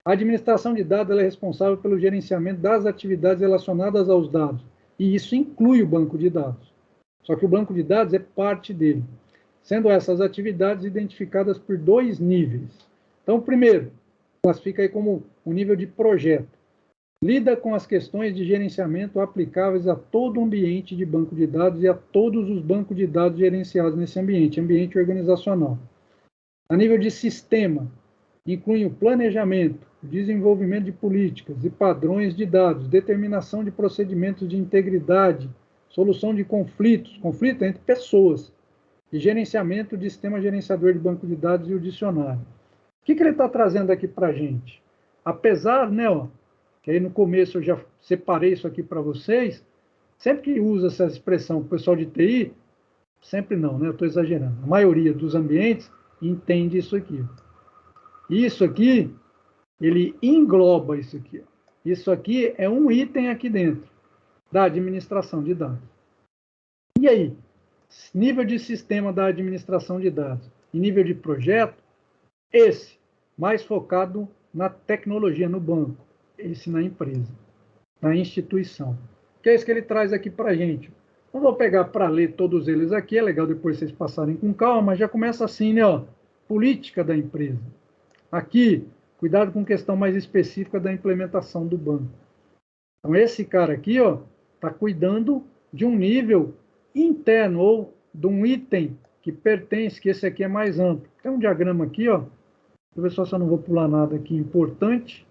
A administração de dados ela é responsável pelo gerenciamento das atividades relacionadas aos dados, e isso inclui o banco de dados. Só que o banco de dados é parte dele, sendo essas atividades identificadas por 2 níveis. Então, primeiro, classifica aí como um nível de projeto. Lida com as questões de gerenciamento aplicáveis a todo o ambiente de banco de dados e a todos os bancos de dados gerenciados nesse ambiente organizacional. A nível de sistema, inclui o planejamento, desenvolvimento de políticas e padrões de dados, determinação de procedimentos de integridade, solução de conflitos entre pessoas, e gerenciamento de sistema gerenciador de banco de dados e o dicionário. O que ele está trazendo aqui para a gente? Apesar, né, que aí no começo eu já separei isso aqui para vocês, sempre que usa essa expressão, o pessoal de TI, sempre não, né, eu estou exagerando, a maioria dos ambientes entende isso aqui. Isso aqui, ele engloba isso aqui. Isso aqui é um item aqui dentro da administração de dados. E aí? Nível de sistema da administração de dados e nível de projeto, esse mais focado na tecnologia, no banco, esse na empresa, na instituição. Que é isso que ele traz aqui para a gente. Não vou pegar para ler todos eles aqui, é legal depois vocês passarem com calma, mas já começa assim, né? Política da empresa. Aqui, cuidado com questão mais específica da implementação do banco. Então, esse cara aqui está cuidando de um nível interno ou de um item que pertence, que esse aqui é mais amplo. Tem um diagrama aqui, deixa eu ver só se eu não vou pular nada aqui importante.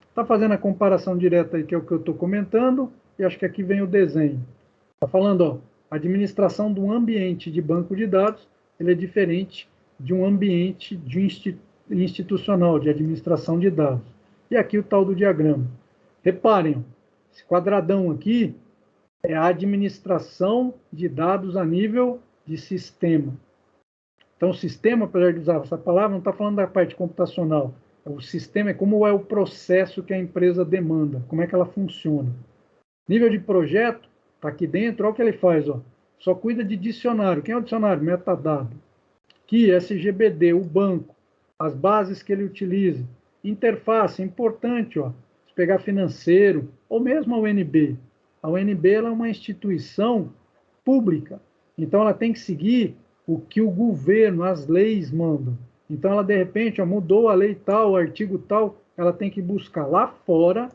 Está fazendo a comparação direta aí, que é o que eu estou comentando, e acho que aqui vem o desenho. Está falando, administração de um ambiente de banco de dados, ele é diferente de um ambiente de institucional, de administração de dados. E aqui o tal do diagrama. Reparem, esse quadradão aqui é a administração de dados a nível de sistema. Então, o sistema, apesar de usar essa palavra, não está falando da parte computacional. O sistema é como é o processo que a empresa demanda, como é que ela funciona. Nível de projeto, está aqui dentro, olha o que ele faz. Só cuida de dicionário. Quem é o dicionário? Metadado. Aqui, SGBD, o banco, as bases que ele utiliza. Interface, importante, se pegar financeiro, ou mesmo a UNB. A UNB ela é uma instituição pública, então ela tem que seguir o que o governo, as leis mandam. Então ela, de repente, mudou a lei tal, o artigo tal, ela tem que buscar lá fora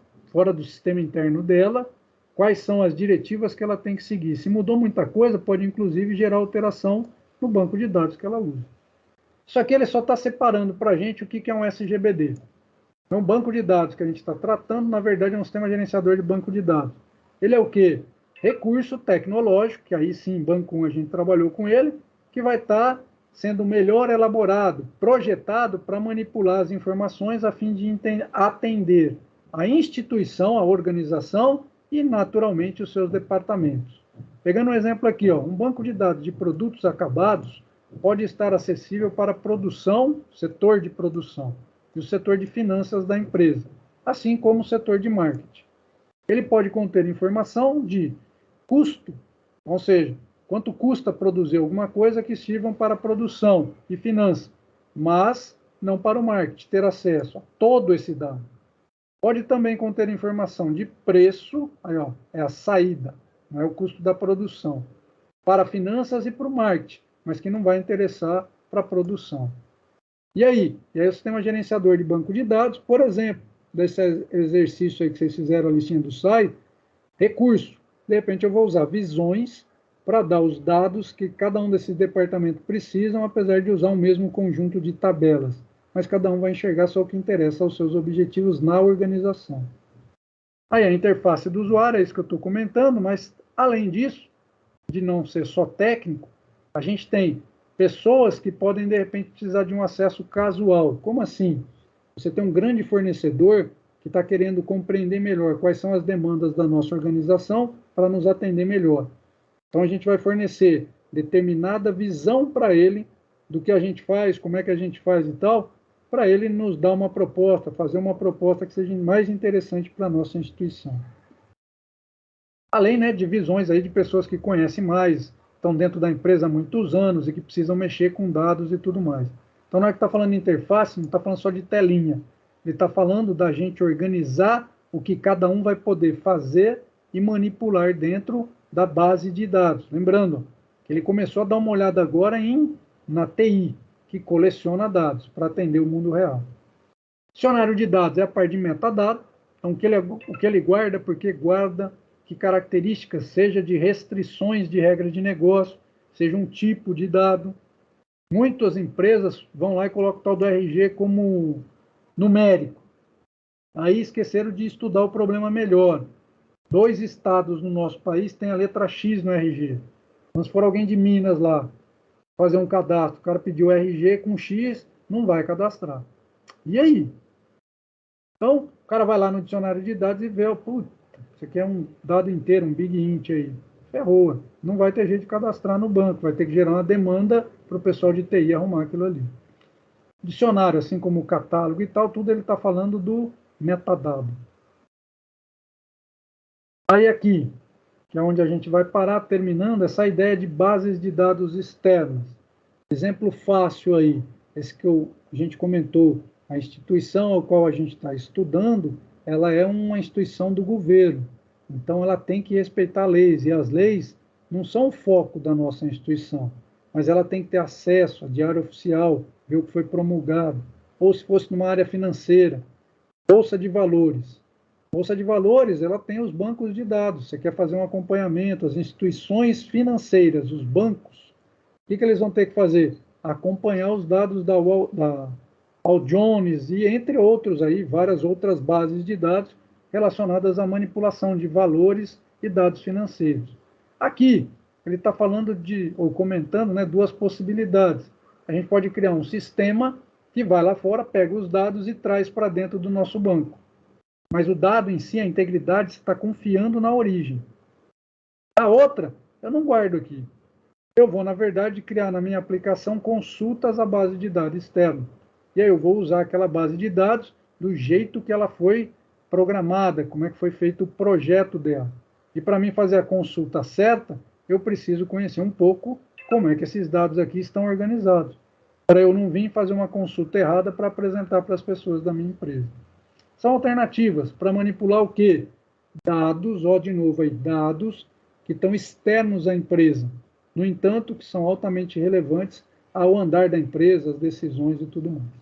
do sistema interno dela, quais são as diretivas que ela tem que seguir. Se mudou muita coisa, pode inclusive gerar alteração no banco de dados que ela usa. Isso aqui ele só está separando para a gente o que é um SGBD. Então, o banco de dados que a gente está tratando, na verdade, é um sistema gerenciador de banco de dados. Ele é o quê? Recurso tecnológico, que aí sim, Banco 1 a gente trabalhou com ele, que vai estar sendo melhor elaborado, projetado para manipular as informações a fim de atender a instituição, a organização e, naturalmente, os seus departamentos. Pegando um exemplo aqui, um banco de dados de produtos acabados pode estar acessível para produção, setor de produção, e o setor de finanças da empresa, assim como o setor de marketing. Ele pode conter informação de custo, ou seja, quanto custa produzir alguma coisa que sirvam para produção e finanças, mas não para o marketing ter acesso a todo esse dado. Pode também conter informação de preço, aí é a saída, não é o custo da produção, para finanças e para o marketing, mas que não vai interessar para a produção. E aí o sistema gerenciador de banco de dados, por exemplo, desse exercício aí que vocês fizeram a listinha do site, recurso. De repente eu vou usar visões para dar os dados que cada um desses departamentos precisam, apesar de usar o mesmo conjunto de tabelas. Mas cada um vai enxergar só o que interessa aos seus objetivos na organização. Aí a interface do usuário, é isso que eu estou comentando, mas além disso, de não ser só técnico, a gente tem pessoas que podem, de repente, precisar de um acesso casual. Como assim? Você tem um grande fornecedor que está querendo compreender melhor quais são as demandas da nossa organização para nos atender melhor. Então, a gente vai fornecer determinada visão para ele do que a gente faz, como é que a gente faz e tal, para ele nos dar uma proposta, fazer uma proposta que seja mais interessante para a nossa instituição. Além, né, de visões aí de pessoas que conhecem mais, estão dentro da empresa há muitos anos e que precisam mexer com dados e tudo mais. Então, na hora que está falando de interface, não está falando só de telinha. Ele está falando da gente organizar o que cada um vai poder fazer e manipular dentro da base de dados. Lembrando que ele começou a dar uma olhada agora na TI, que coleciona dados para atender o mundo real. Dicionário de dados é a parte de metadados, então o que ele guarda, porque guarda que características, seja de restrições de regras de negócio, seja um tipo de dado. Muitas empresas vão lá e colocam o tal do RG como numérico. Aí esqueceram de estudar o problema melhor. 2 estados no nosso país têm a letra X no RG. Então, se for alguém de Minas lá fazer um cadastro, o cara pediu RG com X, não vai cadastrar. E aí? Então, o cara vai lá no dicionário de dados e vê, puta, isso aqui é um dado inteiro, um big int aí. Ferrou. Não vai ter jeito de cadastrar no banco, vai ter que gerar uma demanda para o pessoal de TI arrumar aquilo ali. Dicionário, assim como o catálogo e tal, tudo ele está falando do metadado. Aí aqui, que é onde a gente vai parar, terminando, essa ideia de bases de dados externas. Exemplo fácil aí, esse que a gente comentou, a instituição ao qual a gente está estudando, ela é uma instituição do governo, então ela tem que respeitar leis, e as leis não são o foco da nossa instituição, mas ela tem que ter acesso a diário oficial, ver o que foi promulgado, ou se fosse numa área financeira, bolsa de valores. Bolsa de valores, ela tem os bancos de dados. Você quer fazer um acompanhamento, as instituições financeiras, os bancos, o que eles vão ter que fazer? Acompanhar os dados da Dow Jones e entre outros aí, várias outras bases de dados relacionadas à manipulação de valores e dados financeiros. Aqui, ele está falando ou comentando, né, 2 possibilidades. A gente pode criar um sistema que vai lá fora, pega os dados e traz para dentro do nosso banco. Mas o dado em si, a integridade, está confiando na origem. A outra, eu não guardo aqui. Eu vou, na verdade, criar na minha aplicação consultas à base de dados externa. E aí eu vou usar aquela base de dados do jeito que ela foi programada, como é que foi feito o projeto dela. E para mim fazer a consulta certa, eu preciso conhecer um pouco como é que esses dados aqui estão organizados, para eu não vir fazer uma consulta errada para apresentar para as pessoas da minha empresa. São alternativas para manipular o quê? Dados, de novo aí, dados que estão externos à empresa. No entanto, que são altamente relevantes ao andar da empresa, as decisões e tudo mais.